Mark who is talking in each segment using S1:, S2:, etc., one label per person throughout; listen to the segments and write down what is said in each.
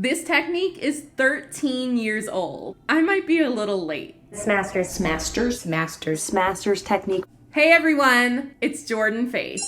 S1: This technique is 13 years old. I might be a little late.
S2: Smasters technique.
S1: Hey everyone, it's Jordan Faith.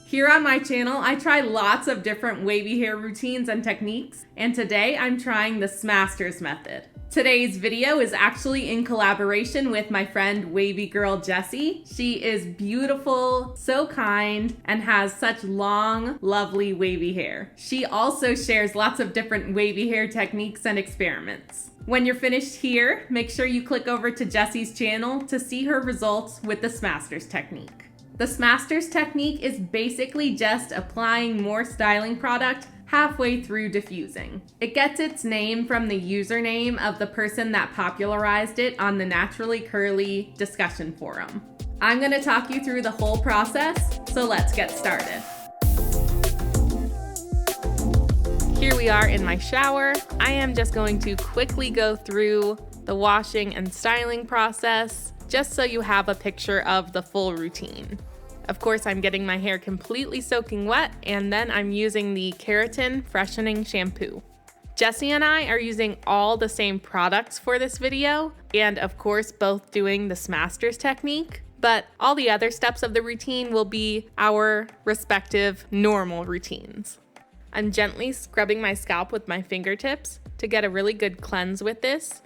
S1: Here on my channel, I try lots of different wavy hair routines and techniques, and today I'm trying the Smasters method. Today's video is actually in collaboration with my friend Wavy Girl Jessie. She is beautiful, so kind, and has such long, lovely wavy hair. She also shares lots of different wavy hair techniques and experiments. When you're finished here, make sure you click over to Jessie's channel to see her results with the Smasters technique. The Smasters technique is basically just applying more styling product halfway through diffusing. It gets its name from the username of the person that popularized it on the Naturally Curly discussion forum. I'm gonna talk you through the whole process, so let's get started. Here we are in my shower. I am just going to quickly go through the washing and styling process, just so you have a picture of the full routine. Of course, I'm getting my hair completely soaking wet, and then I'm using the Keratin Freshening Shampoo. Jessie and I are using all the same products for this video, and of course, both doing the Smasters technique, but all the other steps of the routine will be our respective normal routines. I'm gently scrubbing my scalp with my fingertips to get a really good cleanse with this.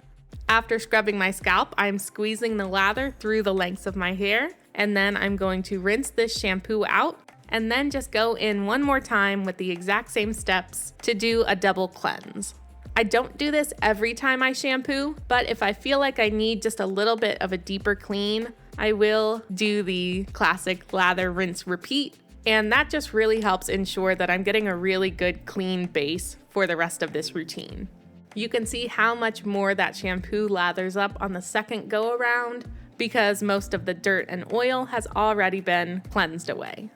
S1: After scrubbing my scalp, I'm squeezing the lather through the lengths of my hair, and then I'm going to rinse this shampoo out and then just go in one more time with the exact same steps to do a double cleanse. I don't do this every time I shampoo, but if I feel like I need just a little bit of a deeper clean, I will do the classic lather, rinse, repeat, and that just really helps ensure that I'm getting a really good clean base for the rest of this routine. You can see how much more that shampoo lathers up on the second go around because most of the dirt and oil has already been cleansed away.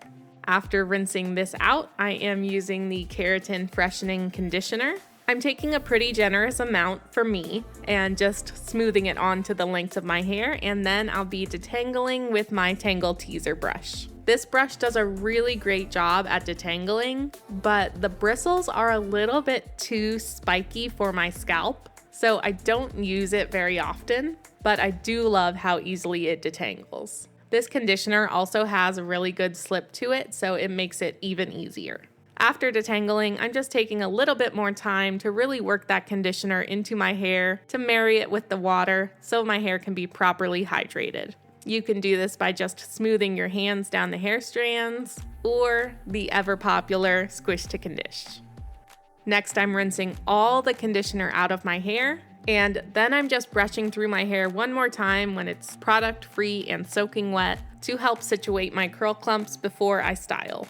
S1: After rinsing this out, I am using the Keratin Freshening Conditioner. I'm taking a pretty generous amount for me and just smoothing it onto the lengths of my hair, and then I'll be detangling with my Tangle Teaser brush. This brush does a really great job at detangling, but the bristles are a little bit too spiky for my scalp, so I don't use it very often, but I do love how easily it detangles. This conditioner also has a really good slip to it, so it makes it even easier. After detangling, I'm just taking a little bit more time to really work that conditioner into my hair to marry it with the water so my hair can be properly hydrated. You can do this by just smoothing your hands down the hair strands or the ever popular squish to condish. Next, I'm rinsing all the conditioner out of my hair, and then I'm just brushing through my hair one more time when it's product free and soaking wet to help situate my curl clumps before I style.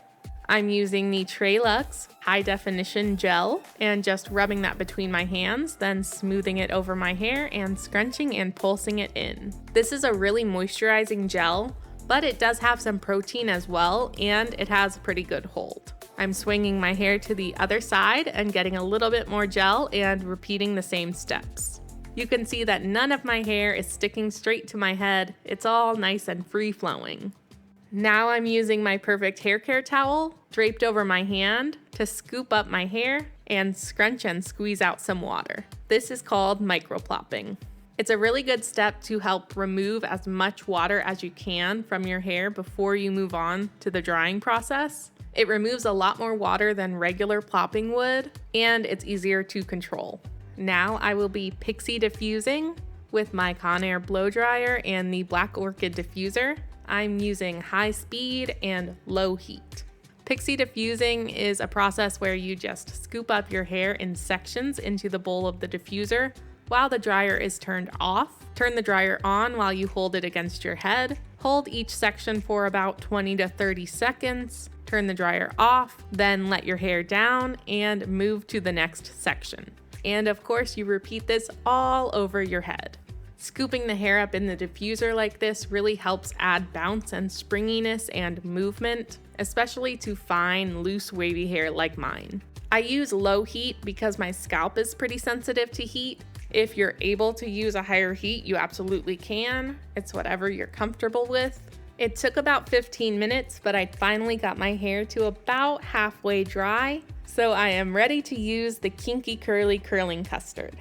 S1: I'm using the Trelux High Definition Gel and just rubbing that between my hands, then smoothing it over my hair and scrunching and pulsing it in. This is a really moisturizing gel, but it does have some protein as well, and it has a pretty good hold. I'm swinging my hair to the other side and getting a little bit more gel and repeating the same steps. You can see that none of my hair is sticking straight to my head. It's all nice and free flowing. Now I'm using my Perfect Hair Care towel draped over my hand to scoop up my hair and scrunch and squeeze out some water. This is called microplopping. It's a really good step to help remove as much water as you can from your hair before you move on to the drying process. It removes a lot more water than regular plopping would, and it's easier to control. Now I will be pixie diffusing with my Conair blow dryer and the Black Orchid diffuser. I'm using high speed and low heat. Pixie diffusing is a process where you just scoop up your hair in sections into the bowl of the diffuser while the dryer is turned off. Turn the dryer on while you hold it against your head. Hold each section for about 20 to 30 seconds. Turn the dryer off, then let your hair down and move to the next section. And of course, you repeat this all over your head. Scooping the hair up in the diffuser like this really helps add bounce and springiness and movement, especially to fine, loose, wavy hair like mine. I use low heat because my scalp is pretty sensitive to heat. If you're able to use a higher heat, you absolutely can. It's whatever you're comfortable with. It took about 15 minutes, but I finally got my hair to about halfway dry. So I am ready to use the Kinky Curly Curling Custard.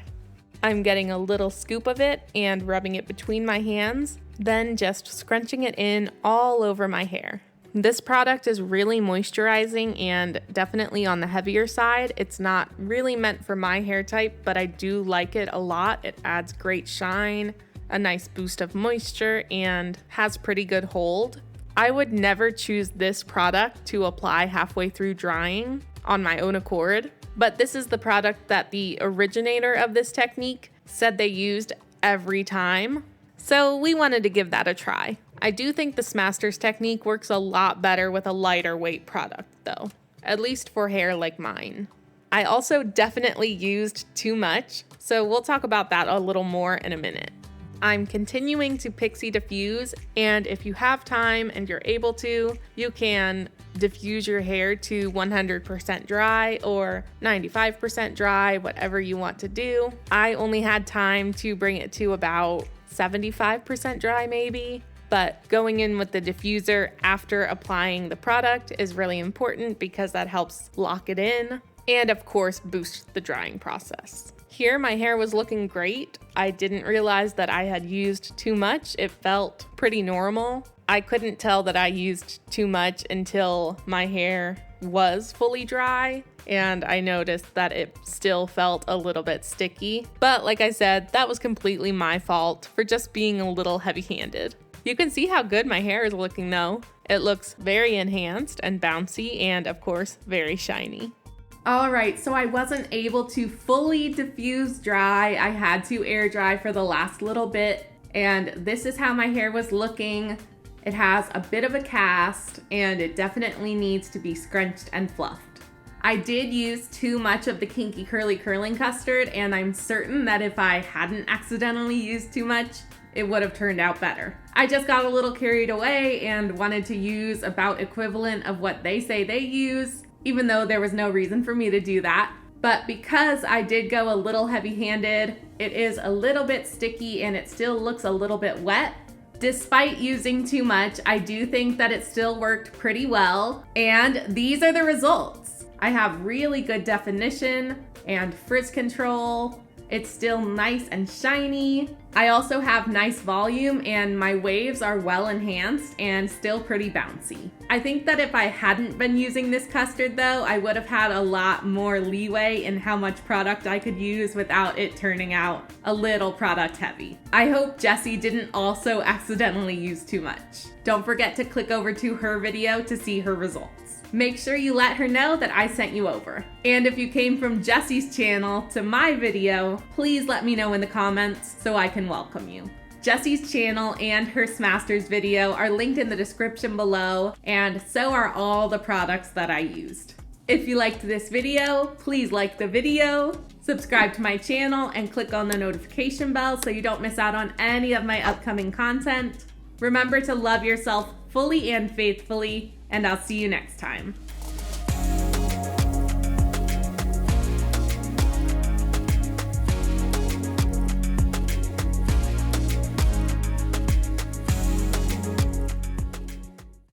S1: I'm getting a little scoop of it and rubbing it between my hands, then just scrunching it in all over my hair. This product is really moisturizing and definitely on the heavier side. It's not really meant for my hair type, but I do like it a lot. It adds great shine, a nice boost of moisture, and has pretty good hold. I would never choose this product to apply halfway through drying on my own accord, but this is the product that the originator of this technique said they used every time. So we wanted to give that a try. I do think the Smasters technique works a lot better with a lighter weight product though, at least for hair like mine. I also definitely used too much, so we'll talk about that a little more in a minute. I'm continuing to pixie diffuse, and if you have time and you're able to, you can diffuse your hair to 100% dry or 95% dry, whatever you want to do. I only had time to bring it to about 75% dry maybe, but going in with the diffuser after applying the product is really important because that helps lock it in and of course boost the drying process. Here my hair was looking great. I didn't realize that I had used too much. It felt pretty normal. I couldn't tell that I used too much until my hair was fully dry and I noticed that it still felt a little bit sticky. But like I said, that was completely my fault for just being a little heavy-handed. You can see how good my hair is looking though. It looks very enhanced and bouncy and of course very shiny. All right, so I wasn't able to fully diffuse dry. I had to air dry for the last little bit, and this is how my hair was looking. It has a bit of a cast, and it definitely needs to be scrunched and fluffed. I did use too much of the Kinky Curly Curling Custard, and I'm certain that if I hadn't accidentally used too much, it would have turned out better. I just got a little carried away and wanted to use about equivalent of what they say they use, even though there was no reason for me to do that. But because I did go a little heavy-handed, it is a little bit sticky and it still looks a little bit wet. Despite using too much, I do think that it still worked pretty well. And these are the results. I have really good definition and frizz control. It's still nice and shiny. I also have nice volume and my waves are well enhanced and still pretty bouncy. I think that if I hadn't been using this custard though, I would have had a lot more leeway in how much product I could use without it turning out a little product heavy. I hope Jessie didn't also accidentally use too much. Don't forget to click over to her video to see her results. Make sure you let her know that I sent you over. And if you came from Jessie's channel to my video, please let me know in the comments so I can welcome you. Jessie's channel and her Smasters video are linked in the description below, and so are all the products that I used. If you liked this video, please like the video, subscribe to my channel, and click on the notification bell so you don't miss out on any of my upcoming content. Remember to love yourself fully and faithfully, and I'll see you next time.